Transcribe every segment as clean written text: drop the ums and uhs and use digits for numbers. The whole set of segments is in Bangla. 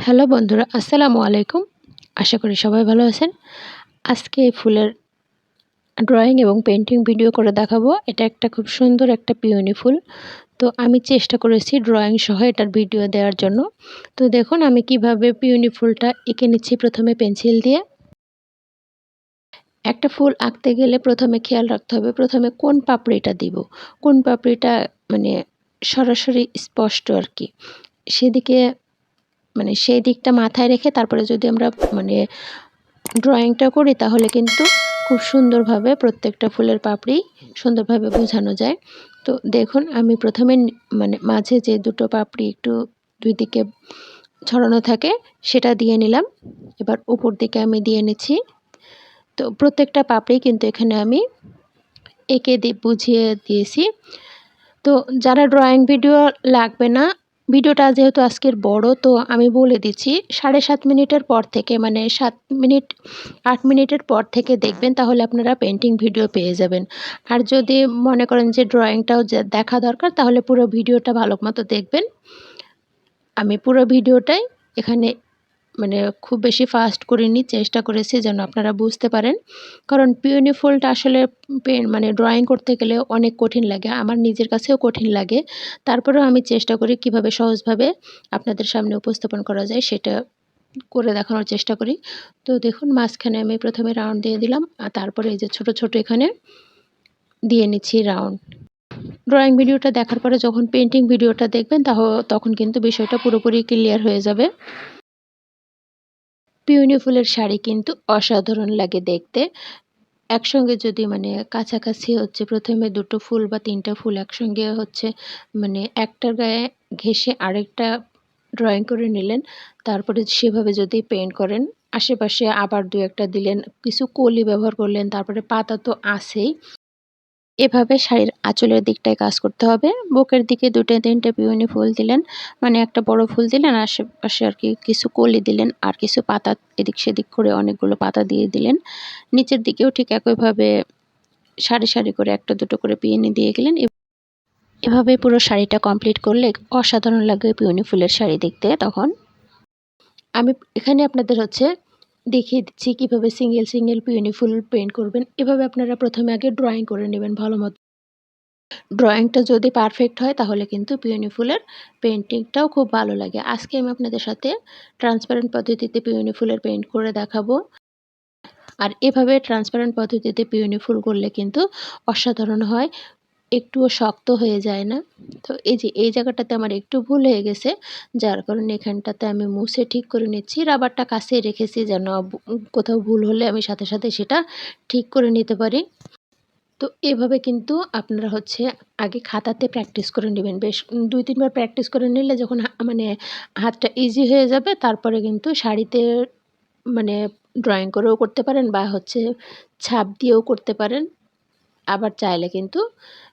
হ্যালো বন্ধুরা, আসসালামু আলাইকুম। আশা করি সবাই ভালো আছেন। আজকে এই ফুলের ড্রয়িং এবং পেইন্টিং ভিডিও করে দেখাবো। এটা একটা খুব সুন্দর একটা পিওনি ফুল। তো আমি চেষ্টা করেছি ড্রয়িং সহ এটার ভিডিও দেওয়ার জন্য। তো দেখুন আমি কিভাবে পিওনি ফুলটা এঁকে নিচ্ছি প্রথমে পেন্সিল দিয়ে। একটা ফুল আঁকতে গেলে প্রথমে খেয়াল রাখতে হবে প্রথমে কোন পাপড়িটা দিব। কোন পাপড়িটা মানে সরাসরি স্পষ্ট আরকি। সেদিকে সেই দিকটা মাথায় রেখে তারপরে যদি আমরা মানে ড্রয়িংটা করি তাহলে কিন্তু খুব সুন্দরভাবে প্রত্যেকটা ফুলের পাপড়ি সুন্দরভাবে বোঝানো যায়। তো দেখুন আমি প্রথমে মাঝে যে দুটো পাপড়ি একটু দুই দিকে ছড়ানো থাকে সেটা দিয়ে নিলাম। এবার উপর দিকে আমি দিয়ে নিচ্ছি। তো প্রত্যেকটা পাপড়ি কিন্তু এখানে আমি এঁকে বুঝিয়ে দিয়েছি। তো যারা ড্রয়িং ভিডিও লাগবে না, ভিডিওটা যেহেতু আজকের বড় তো আমি বলে দিচ্ছি 7.5 মিনিটের পর থেকে 7 মিনিট 8 মিনিটের পর থেকে দেখবেন তাহলে আপনারা পেইন্টিং ভিডিও পেয়ে যাবেন। আর যদি মনে করেন যে ড্রয়িংটাও দেখা দরকার তাহলে পুরো ভিডিওটা ভালো মতো দেখবেন। আমি পুরো ভিডিওটাই এখানে খুব বেশি ফাস্ট করিনি, চেষ্টা করেছি যেন আপনারা বুঝতে পারেন। কারণ পিওনি ফুলটা আসলে ড্রয়িং করতে গেলে অনেক কঠিন লাগে। আমার নিজের কাছেও কঠিন লাগে। তারপরেও আমি চেষ্টা করি কিভাবে সহজভাবে আপনাদের সামনে উপস্থাপন করা যায় সেটা করে দেখানোর চেষ্টা করি। তো দেখুন মাঝখানে আমি প্রথমে রাউন্ড দিয়ে দিলাম। আর তারপরে এই যে ছোট, ছোট এখানে দিয়ে নিচ্ছি রাউন্ড। ড্রয়িং ভিডিওটা দেখার পরে যখন পেইন্টিং ভিডিওটা দেখবেন তখন কিন্তু বিষয়টা পুরোপুরি ক্লিয়ার হয়ে যাবে। পিওনি ফুলের শাড়ি কিন্তু অসাধারণ লাগে দেখতে। একসঙ্গে যদি কাছাকাছি প্রথমে ২ টো ফুল বা ৩ টা ফুল একসঙ্গে একটার গায়ে ঘেঁষে আরেকটা ড্রয়িং করে নিলেন। তারপরে সেভাবে যদি পেইন্ট করেন, আশেপাশে আবার ২-১ টা দিলেন, কিছু কলি ব্যবহার করলেন, তারপরে পাতা তো আছেই। এভাবে শাড়ির আঁচলের দিকটায় কাজ করতে হবে। বুকের দিকে ২-৩ টে পিওনি ফুল দিলেন, একটা বড় ফুল দিলেন, আশেপাশে কিছু কলি দিলেন, আর কিছু পাতা এদিক সেদিক করে অনেকগুলো পাতা দিয়ে দিলেন। নিচের দিকেও ঠিক একইভাবে সারি, সারি করে ১ টা ২ টো করে পিওনি দিয়ে গেলেন। এভাবে পুরো শাড়িটা কমপ্লিট করলে অসাধারণ লাগবে পিওনি ফুলের শাড়ি দেখতে তখন। আমি এখানে আপনাদের দেখিয়ে দিচ্ছি কিভাবে সিঙ্গেল, সিঙ্গেল পিওনি ফুল পেইন্ট করবেন। এভাবে আপনারা প্রথমে আগে ড্রয়িং করে নেবেন ভালোমতো। ড্রয়িংটা যদি পারফেক্ট হয় তাহলে কিন্তু পিওনি ফুলের পেইন্টিংটাও খুব ভালো লাগে। আজকে আমি আপনাদের সাথে ট্রান্সপারেন্ট পদ্ধতিতে পিওনি ফুলের পেইন্ট করে দেখাবো। আর এভাবে ট্রান্সপারেন্ট পদ্ধতিতে পিওনি ফুল করলে কিন্তু অসাধারণ হয়। একটুও শক্ত হয়ে যায় না। তো এই যে এই জায়গাটাতে আমার একটু ভুল হয়ে গেছে, যার কারণে এখানটাতে আমি মুছে ঠিক করে নিচ্ছি। রাবারটা কাছে রেখেছি যেন কোথাও ভুল হলে আমি সাথে, সাথে সেটা ঠিক করে নিতে পারি। তো এভাবে কিন্তু আপনারা আগে খাতাতে প্র্যাকটিস করে নেবেন। বেশ ২-৩ বার প্র্যাকটিস করে নিলে যখন হাতটা ইজি হয়ে যাবে তারপরে কিন্তু শাড়িতে মানে ড্রয়িং করেও করতে পারেন বা ছাপ দিয়েও করতে পারেন। আবার চাইলে কিন্তু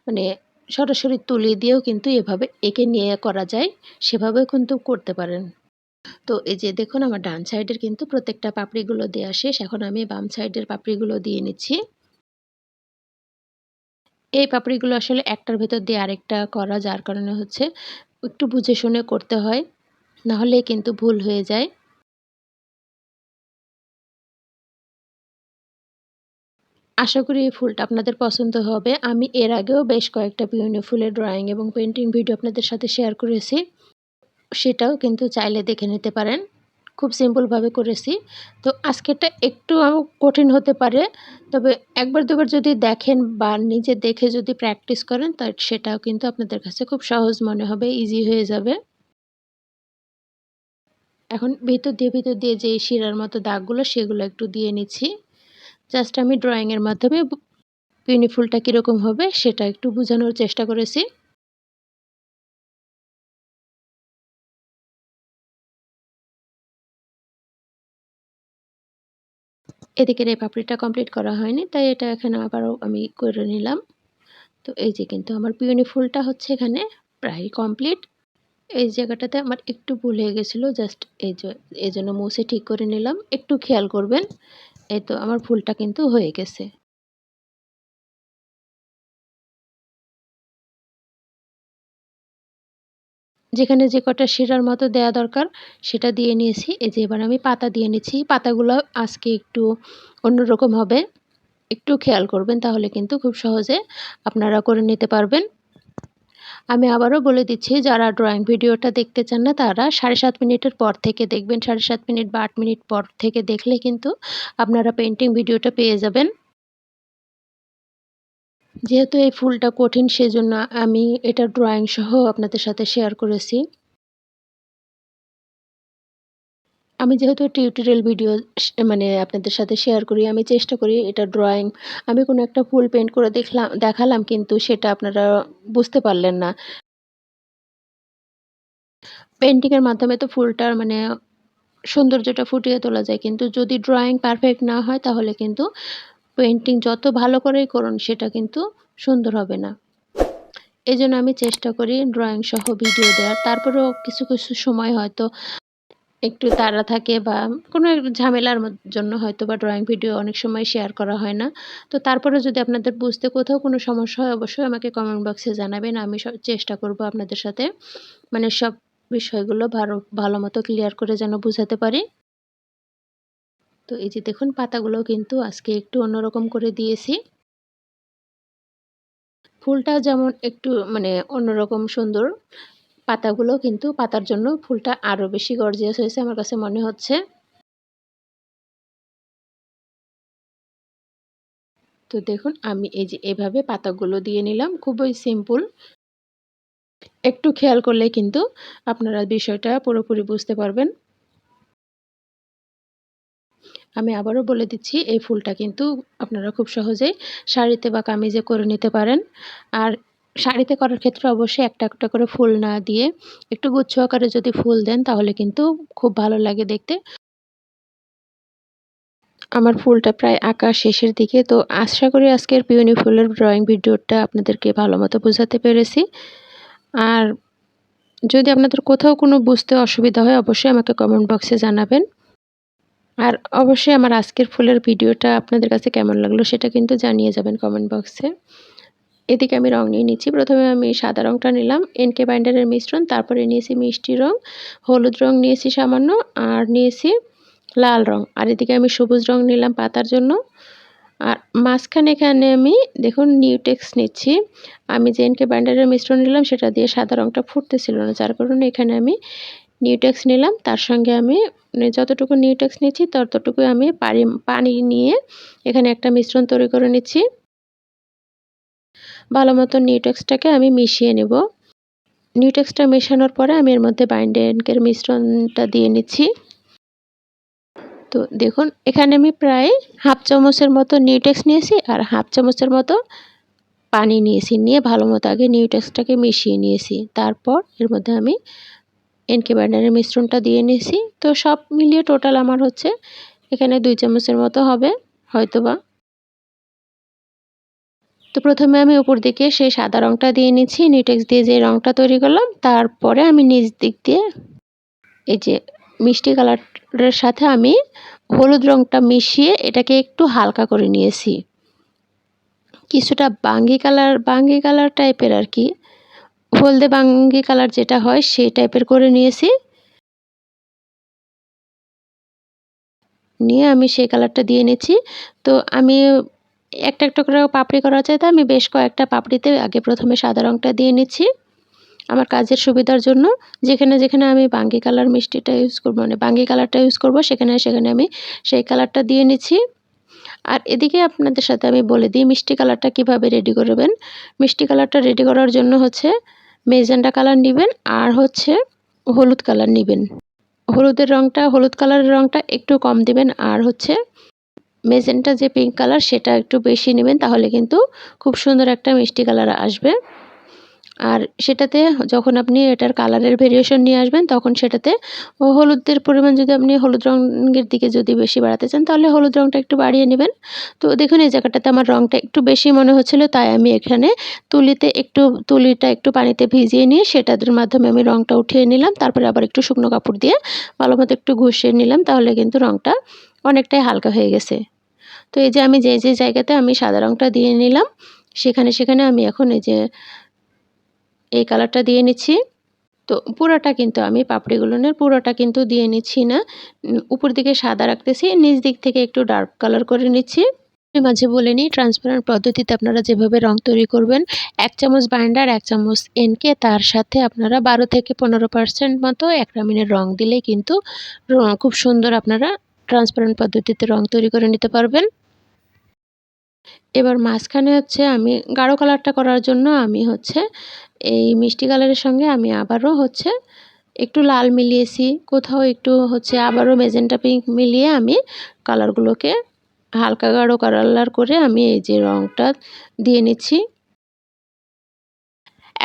মানে সরাসরি তুলি দিয়েও কিন্তু এভাবে এঁকে নিয়ে করা যায়। সেভাবেও কিন্তু করতে পারেন। তো এই যে দেখুন আমার ডান সাইডের কিন্তু প্রত্যেকটা পাপড়িগুলো দেয়া শেষ। এখন আমি বাম সাইডের পাপড়িগুলো দিয়ে নিচ্ছি। এই পাপড়িগুলো আসলে একটার ভেতর দিয়ে আরেকটা করা, যার কারণে একটু বুঝে শুনে করতে হয়। নাহলে কিন্তু ভুল হয়ে যায়। আশা করি এই ফুলটা আপনাদের পছন্দ হবে। আমি এর আগেও বেশ কয়েকটা পিওনি ফুলের ড্রয়িং এবং পেইন্টিং ভিডিও আপনাদের সাথে শেয়ার করেছি। সেটাও কিন্তু চাইলে দেখে নিতে পারেন। খুব সিম্পলভাবে করেছি। তো আজকেরটা একটু কঠিন হতে পারে। তবে ১ বার ২ বার যদি দেখেন বা নিজে দেখে যদি প্র্যাকটিস করেন সেটাও কিন্তু আপনাদের কাছে খুব সহজ মনে হবে, ইজি হয়ে যাবে। এখন ভিতর দিয়ে যে শিরার মতো দাগগুলো সেগুলো একটু দিয়ে নিচ্ছি। জাস্ট আমি ড্রয়িং এর মাধ্যমে পিওনি ফুলটা কীরকম হবে সেটা একটু বোঝানোর চেষ্টা করেছি। এদিকের এই পাপড়িটা কমপ্লিট করা হয়নি, তাই এটা এখানে আবারও আমি করে নিলাম। তো এই যে কিন্তু আমার পিওনি ফুলটা এখানে প্রায় কমপ্লিট। এই জায়গাটাতে আমার একটু ভুল হয়ে গেছিলো, জাস্ট এজন্য মুছে ঠিক করে নিলাম। একটু খেয়াল করবেন। এই তো আমার ফুলটা কিন্তু হয়ে গেছে। যেখানে যে কটা শিরার মতো দেওয়া দরকার সেটা দিয়ে নিয়েছি। এই যে এবার আমি পাতা দিয়ে নিচ্ছি। পাতাগুলো আজকে একটু অন্যরকম হবে, একটু খেয়াল করবেন, তাহলে কিন্তু খুব সহজে আপনারা করে নিতে পারবেন। আমি আবারও বলে দিচ্ছি, যারা ড্রয়িং ভিডিওটা দেখতে চান না তারা 7.5 মিনিটের পর থেকে দেখবেন। 7.5 মিনিট বা 8 মিনিট পর থেকে দেখলে কিন্তু আপনারা পেন্টিং ভিডিওটা পেয়ে যাবেন। যেহেতু এই ফুলটা কঠিন সেজন্য আমি এটা ড্রয়িং সহ আপনাদের সাথে শেয়ার করেছি। আমি যেহেতু টিউটোরিয়াল ভিডিও মানে আপনাদের সাথে শেয়ার করি, আমি চেষ্টা করি এটা ড্রয়িং। আমি কোনো একটা ফুল পেইন্ট করে দেখালাম কিন্তু সেটা আপনারা বুঝতে পারলেন না। পেইন্টিংয়ের মাধ্যমে তো ফুলটার মানে সৌন্দর্যটা ফুটিয়ে তোলা যায়, কিন্তু যদি ড্রয়িং পারফেক্ট না হয় তাহলে কিন্তু পেইন্টিং যত ভালো করেই করুন সেটা কিন্তু সুন্দর হবে না। এজন্য আমি চেষ্টা করি ড্রয়িং সহ ভিডিও দেওয়ার। তারপরেও কিছু কিছু সময় হয়তো একটু তাড়া থাকে বা কোনো এক ঝামেলার জন্য হয়তোবা ড্রয়িং ভিডিও অনেক সময় শেয়ার করা হয় না। তো তারপরেও যদি আপনাদের বুঝতে কোথাও কোনো সমস্যা হয় অবশ্যই আমাকে কমেন্ট বক্সে জানাবেন। আমি চেষ্টা করব আপনাদের সাথে মানে সব বিষয়গুলো ভালো মতো ক্লিয়ার করে যেন বুঝাতে পারি। তো এই যে দেখুন পাতাগুলো কিন্তু আজকে একটু অন্যরকম করে দিয়েছি। ফুলটা যেমন একটু মানে অন্যরকম সুন্দর, পাতাগুলো কিন্তু পাতার জন্য ফুলটা আরও বেশি গর্জিয়াস হয়েছে আমার কাছে মনে হচ্ছে। তো দেখুন আমি এই যে এভাবে পাতাগুলো দিয়ে নিলাম, খুবই সিম্পল। একটু খেয়াল করলেই কিন্তু আপনারা বিষয়টা পুরোপুরি বুঝতে পারবেন। আমি আবারও বলে দিচ্ছি, এই ফুলটা কিন্তু আপনারা খুব সহজেই শাড়িতে বা কামিজে করে নিতে পারেন। আর শাড়িতে করার ক্ষেত্রে অবশ্যই একটা একটা করে ফুল না দিয়ে একটু গুচ্ছ আকারে যদি ফুল দেন তাহলে কিন্তু খুব ভালো লাগে দেখতে। আমার ফুলটা প্রায় আঁকা শেষের দিকে। তো আশা করি আজকের পিওনি ফুলের ড্রয়িং ভিডিওটা আপনাদেরকে ভালো মতো বোঝাতে পেরেছি। আর যদি আপনাদের কোথাও কোনো বুঝতে অসুবিধা হয় অবশ্যই আমাকে কমেন্ট বক্সে জানাবেন। আর অবশ্যই আমার আজকের ফুলের ভিডিওটা আপনাদের কাছে কেমন লাগলো সেটা কিন্তু জানিয়ে যাবেন কমেন্ট বক্সে। এদিকে আমি রং নিয়ে নিচ্ছি। প্রথমে আমি সাদা রংটা নিলাম, এনকে বাইন্ডারের মিশ্রণ, তারপরে নিয়েছি মিষ্টি রং, হলুদ রং নিয়েছি সামান্য, আর নিয়েছি লাল রং। আর এদিকে আমি সবুজ রং নিলাম পাতার জন্য। আর মাঝখানে এখানে আমি দেখুন নিউটেক্স নিচ্ছি। আমি যে এনকে বাইন্ডারের মিশ্রণ নিলাম সেটা দিয়ে সাদা রংটা ফুটতেছিল না, যার কারণে এখানে আমি নিউটেক্স নিলাম। তার সঙ্গে আমি মানে যতটুকু নিউটেক্স নিচ্ছি ততটুকু আমি পানি নিয়ে এখানে একটা মিশ্রণ তৈরি করে নিচ্ছি। ভালো মতো নিউটেক্সটাকে আমি মিশিয়ে নেব। নিউটেক্সটা মেশানোর পরে আমি এর মধ্যে বাইন্ডের মিশ্রণটা দিয়ে নিচ্ছি। তো দেখুন এখানে আমি প্রায় হাফ চামচের মতো নিউটেক্স নিয়েছি আর হাফ চামচের মতো পানি নিয়েছি, নিয়ে ভালো মতো আগে নিউটেক্সটাকে মিশিয়ে নিয়েছি। তারপর এর মধ্যে আমি এনকে বাইন্ডারের মিশ্রণটা দিয়ে নিয়েছি। তো সব মিলিয়ে টোটাল আমার হচ্ছে এখানে 2 চামচের মতো হবে হয়তোবা। তো প্রথমে আমি উপর দিকে সেই সাদা রংটা দিয়ে নিচ্ছি, নিউটেক্স দিয়ে যে রংটা তৈরি করলাম। তারপরে আমি নিচ দিক দিয়ে এই যে মিষ্টি কালারের সাথে আমি হলুদ রংটা মিশিয়ে এটাকে একটু হালকা করে নিয়েছি। কিছুটা বাঙ্গি কালার টাইপের আর কি, হলদে বাঙ্গি কালার যেটা হয় সেই টাইপের করে নিয়েছি। নিয়ে আমি সেই কালারটা দিয়ে নিচ্ছি। তো আমি একটা একটা করে পাপড়ি করার চাইতে আমি বেশ কয়েকটা পাপড়িতে আগে প্রথমে সাদা রংটা দিয়ে নিচ্ছি আমার কাজের সুবিধার জন্য। যেখানে যেখানে আমি বাঙ্গি কালার মিষ্টিটা ইউজ করব মানে বাঙ্গি কালারটা ইউজ করব সেখানে সেখানে আমি সেই কালারটা দিয়ে নিচ্ছি। আর এদিকে আপনাদের সাথে আমি বলে দিই মিষ্টি কালারটা কিভাবে রেডি করবেন। মিষ্টি কালারটা রেডি করার জন্য হচ্ছে মেজেন্টা কালার নেবেন আর হচ্ছে হলুদ কালার নেবেন। হলুদ কালারের রংটা একটু কম দিবেন, আর হচ্ছে মেজেন্টা যে পিঙ্ক কালার সেটা একটু বেশি নেবেন, তাহলে কিন্তু খুব সুন্দর একটা মিষ্টি কালার আসবে। আর সেটাতে যখন আপনি এটার কালারের ভেরিয়েশন নিয়ে আসবেন তখন সেটাতে হলুদের পরিমাণ যদি আপনি হলুদ রঙের দিকে যদি বেশি বাড়াতে চান তাহলে হলুদ রঙটা একটু বাড়িয়ে নেবেন। তো দেখুন এই জায়গাটাতে আমার রঙটা একটু বেশি মনে হচ্ছিল, তাই আমি এখানে তুলিটা একটু পানিতে ভিজিয়ে নিয়ে সেটার মাধ্যমে আমি রঙটা উঠিয়ে নিলাম। তারপরে আবার একটু শুকনো কাপড় দিয়ে ভালো মতো একটু ঘষিয়ে নিলাম, তাহলে কিন্তু রঙটা অনেকটাই হালকা হয়ে গেছে। তো এই যে আমি যে জায়গাতে আমি সাদা রঙটা দিয়ে নিলাম সেখানে সেখানে আমি এখন এই যে এই কালারটা দিয়ে নিচ্ছি। তো পুরাটা কিন্তু আমি পাপড়িগুলোনের পুরোটা কিন্তু দিয়ে নিচ্ছি না, উপর দিকে সাদা রাখতেছি, নিচ দিক থেকে একটু ডার্ক কালার করে নিচ্ছি। মাঝে বলে নিই, ট্রান্সপারেন্ট পদ্ধতিতে আপনারা যেভাবে রং তৈরি করবেন, 1 চামচ বাইন্ডার, 1 চামচ এনকে, তার সাথে আপনারা 12 থেকে 15% মতো অ্যাক্রিলিনের রং দিলেই কিন্তু খুব সুন্দর আপনারা ট্রান্সপারেন্ট পদ্ধতিতে রং তৈরি করে নিতে পারবেন। এবার মাঝখানে হচ্ছে আমি গাঢ় কালারটা করার জন্য আমি হচ্ছে এই মিষ্টি কালারের সঙ্গে আমি আবারও হচ্ছে একটু লাল মিলিয়েছি, কোথাও একটু হচ্ছে আবারও মেজেন্টা পিঙ্ক মিলিয়ে আমি কালারগুলোকে হালকা গাঢ় কালার করে আমি এই যে রংটা দিয়ে নিচ্ছি।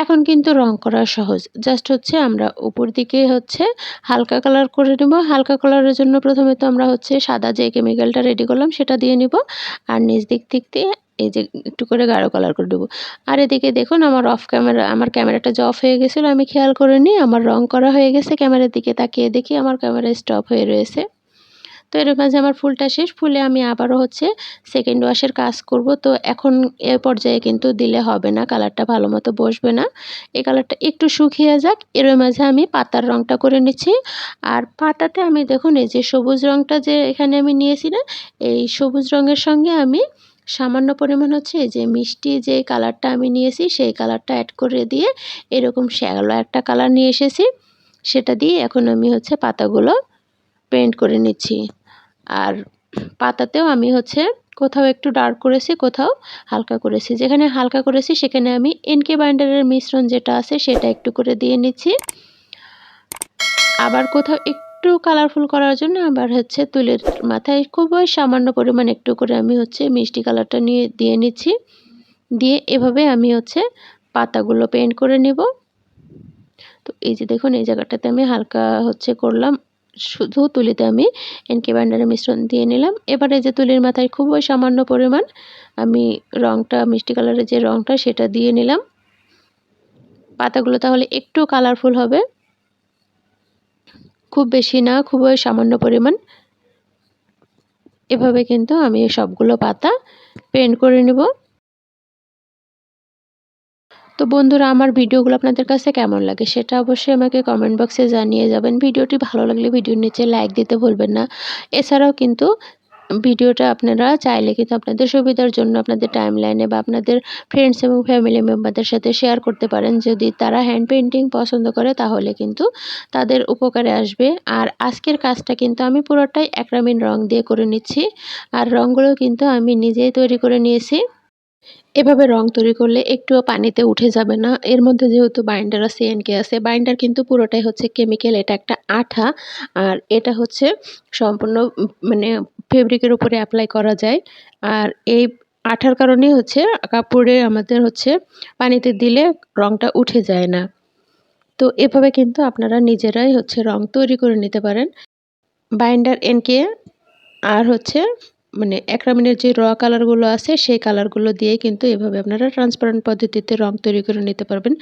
এখন কিন্তু রং করা সহজ, জাস্ট হচ্ছে আমরা উপর দিকে হচ্ছে হালকা কালার করে নেব। হালকা কালারের জন্য প্রথমে তো আমরা হচ্ছে সাদা যে কেমিক্যালটা রেডি করলাম সেটা দিয়ে নিব, আর নিচ দিক দিয়ে এই যে একটু করে গাঢ় কালার করে দেবো। আর এদিকে দেখুন আমার ক্যামেরাটা যে অফ হয়ে গেছিলো আমি খেয়াল করিনি, আমার রং করা হয়ে গেছে। ক্যামেরার দিকে তাকিয়ে দেখি আমার ক্যামেরা স্টপ হয়ে রয়েছে। তো এর মাঝে আমার ফুলটা শেষ, ফুলে আমি আবারও হচ্ছে সেকেন্ড ওয়াশের কাজ করব। তো এখন এ পর্যায়ে কিন্তু দিলে হবে না, কালারটা ভালো মতো বসবে না। এই কালারটা একটু শুকিয়ে যাক, এর মাঝে আমি পাতার রংটা করে নিচ্ছি। আর পাতাতে আমি দেখুন এই যে সবুজ রংটা যে এখানে আমি নিয়েছি না, এই সবুজ রঙের সঙ্গে আমি সামান্য পরিমাণ হচ্ছে এই যে মিষ্টি যে কালারটা আমি নিয়েছি সেই কালারটা অ্যাড করে দিয়ে এরকম শ্যালো একটা কালার নিয়ে এসেছি, সেটা দিয়ে এখন আমি হচ্ছে পাতাগুলো পেইন্ট করে নিচ্ছি। আর পাতাতেও আমি হচ্ছে কোথাও একটু ডার্ক করেছি, কোথাও হালকা করেছি। যেখানে হালকা করেছি সেখানে আমি এনকে বাইন্ডারের মিশ্রণ যেটা আছে সেটা একটু করে দিয়ে নিচ্ছি। আবার কোথাও একটু কালারফুল করার জন্য আবার হচ্ছে তুলির মাথায় খুবই সামান্য পরিমাণ একটু করে আমি হচ্ছে মিষ্টি কালারটা নিয়ে দিয়ে নিচ্ছি। দিয়ে এভাবে আমি হচ্ছে পাতাগুলো পেইন্ট করে নিব। তো এই যে দেখুন এই জায়গাটাতে আমি হালকা হচ্ছে করলাম, শুধু তুলিতে আমি এনকে বাইন্ডারের মিশ্রণ দিয়ে নিলাম। এবারে যে তুলির মাথায় খুবই সামান্য পরিমাণ আমি রংটা মিষ্টি কালারের যে রংটা সেটা দিয়ে নিলাম। পাতাগুলো তাহলে একটু কালারফুল হবে, খুব বেশি না, খুবই সামান্য পরিমাণ। এভাবে কিন্তু আমি সবগুলো পাতা পেইন্ট করে নেব। তো বন্ধুরা, আমার ভিডিওগুলো আপনাদের কাছে কেমন লাগে সেটা অবশ্যই আমাকে কমেন্ট বক্সে জানিয়ে যাবেন। ভিডিওটি ভালো লাগলে ভিডিওর নিচে লাইক দিতে ভুলবেন না। এছাড়াও কিন্তু ভিডিওটা আপনারা চাইলে কিন্তু আপনাদের সুবিধার জন্য আপনাদের টাইমলাইনে বা আপনাদের ফ্রেন্ডস এবং ফ্যামিলি মেম্বারদের সাথে শেয়ার করতে পারেন। যদি তারা হ্যান্ড পেইন্টিং পছন্দ করে তাহলে কিন্তু তাদের উপকারে আসবে। আর আজকের কাজটা কিন্তু আমি পুরোটাই অ্যাক্রিলিক রং দিয়ে করে নিচ্ছি, আর রঙগুলো কিন্তু আমি নিজেই তৈরি করে নিয়েছি। এভাবে রং তৈরি করলে একটুও পানিতে উঠে যাবে না। এর মধ্যে যেহেতু বাইন্ডার আছে, এনকে আছে, বাইন্ডার কিন্তু পুরোটাই হচ্ছে কেমিক্যাল, এটা একটা আঠা। আর এটা হচ্ছে সম্পূর্ণ মানে ফেব্রিকের উপরে অ্যাপ্লাই করা যায়। আর এই আঠার কারণেই হচ্ছে কাপড়ে আমাদের হচ্ছে পানিতে দিলে রংটা উঠে যায় না। তো এভাবে কিন্তু আপনারা নিজেরাই হচ্ছে রং তৈরি করে নিতে পারেন। বাইন্ডার, এনকে আর হচ্ছে মানে অ্যাক্রিলিকের যে কালারগুলো আছে সেই কালারগুলো দিয়ে কিন্তু এভাবে আপনারা ট্রান্সপারেন্ট পদ্ধতিতে রং তৈরি করে নিতে পারবেন।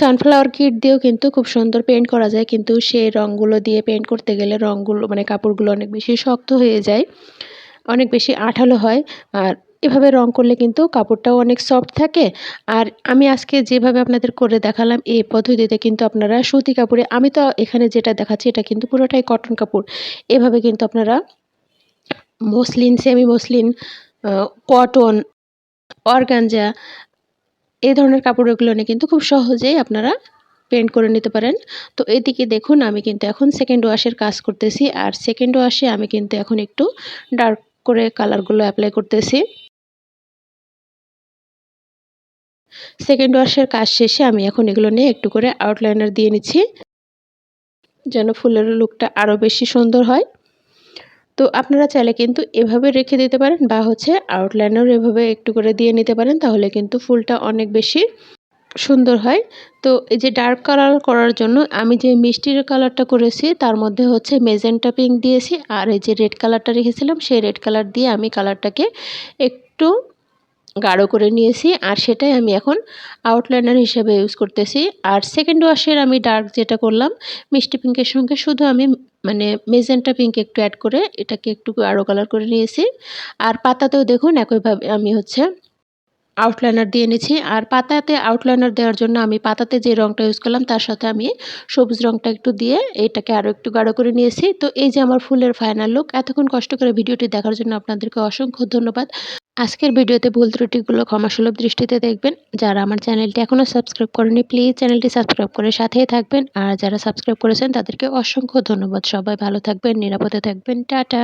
সানফ্লাওয়ার কিট দিয়েও কিন্তু খুব সুন্দর পেইন্ট করা যায়, কিন্তু সেই রঙগুলো দিয়ে পেইন্ট করতে গেলে রঙগুলো মানে কাপড়গুলো অনেক বেশি শক্ত হয়ে যায়, অনেক বেশি আঠালো হয়। আর এভাবে রং করলে কিন্তু কাপড়টাও অনেক সফট থাকে। আর আমি আজকে যেভাবে আপনাদের করে দেখালাম এই পদ্ধতিতে কিন্তু আপনারা সুতি কাপড়ে, আমি তো এখানে যেটা দেখাচ্ছি এটা কিন্তু পুরোটাই কটন কাপড়, এভাবে কিন্তু আপনারা muslin, semi muslin, cotton, organza এই ধরনের কাপড়গুলো নিয়ে কিন্তু খুব সহজেই আপনারা পেইন্ট করে নিতে পারেন। তো এদিকে দেখুন আমি কিন্তু এখন সেকেন্ড ওয়াশের কাজ করতেছি, আর সেকেন্ড ওয়াশে আমি কিন্তু এখন একটু ডার্ক করে কালারগুলো অ্যাপ্লাই করতেছি। সেকেন্ড ওয়াশের কাজ শেষে আমি এখন এগুলো নিয়ে একটু করে আউটলাইনার দিয়ে নিচ্ছি, যেন ফুলের লুকটা আরও বেশি সুন্দর হয়। তো আপনারা চাইলে কিন্তু এভাবে রেখে দিতে পারেন বা হচ্ছে আউটলাইনার এভাবে একটু করে দিয়ে নিতে পারেন, তাহলে কিন্তু ফুলটা অনেক বেশি সুন্দর হয়। তো এই যে ডার্ক কালার করার জন্য আমি যে মিষ্টির কালারটা করেছি তার মধ্যে হচ্ছে মেজেন্টা পিঙ্ক দিয়েছি, আর এই যে রেড কালারটা রেখেছিলাম সেই রেড কালার দিয়ে আমি কালারটাকে একটু গাঢ় করে নিয়েছি, আর সেটাই আমি এখন আউটলাইনার হিসেবে ইউজ করতেছি। আর সেকেন্ড ওয়াশের আমি ডার্ক যেটা করলাম মিষ্টি পিঙ্কের সঙ্গে শুধু আমি মানে মেজেন্টা পিঙ্ক একটু অ্যাড করে এটাকে একটু গাঢ় কালার করে নিয়েছি। আর পাতাতেও দেখুন একইভাবে আমি হচ্ছে আউটলাইনার দিয়ে নিচ্ছি। আর পাতাতে আউটলাইনার দেওয়ার জন্য আমি পাতাতে যে রংটা ইউজ করলাম তার সাথে আমি সবুজ রংটা একটু দিয়ে এটাকে আরও একটু গাঢ় করে নিয়েছি। তো এই যে আমার ফুলের ফাইনাল লুক। এতক্ষণ কষ্ট করে ভিডিওটি দেখার জন্য আপনাদেরকে অসংখ্য ধন্যবাদ। আজকের ভিডিওতে ভুল ত্রুটিগুলো ক্ষমাসুলভ দৃষ্টিতে দেখবেন। যারা আমার চ্যানেলটি এখনও সাবস্ক্রাইব করেনি প্লিজ চ্যানেলটি সাবস্ক্রাইব করে সাথেই থাকবেন। আর যারা সাবস্ক্রাইব করেছেন তাদেরকে অসংখ্য ধন্যবাদ। সবাই ভালো থাকবেন, নিরাপদে থাকবেন। টাটা।